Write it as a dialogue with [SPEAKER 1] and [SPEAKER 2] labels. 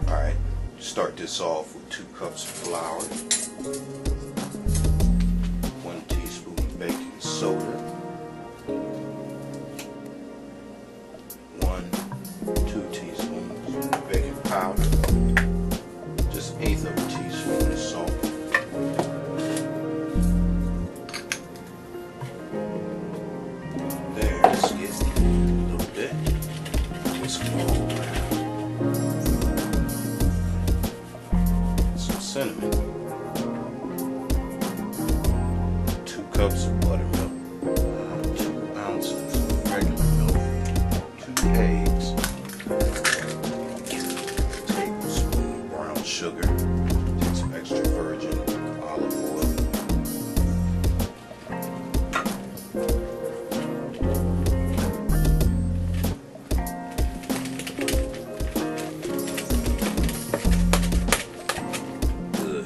[SPEAKER 1] Alright, start this off with 2 cups of flour, 1 teaspoon of baking soda, 2 teaspoons of baking powder, just 1/8 of a teaspoon of salt. There, let's get a little bit. Just go around. Some cinnamon. 2 cups of buttermilk. 2 ounces of regular milk. 2 eggs. Tablespoon of brown sugar. Take some extra virgin olive oil. Good.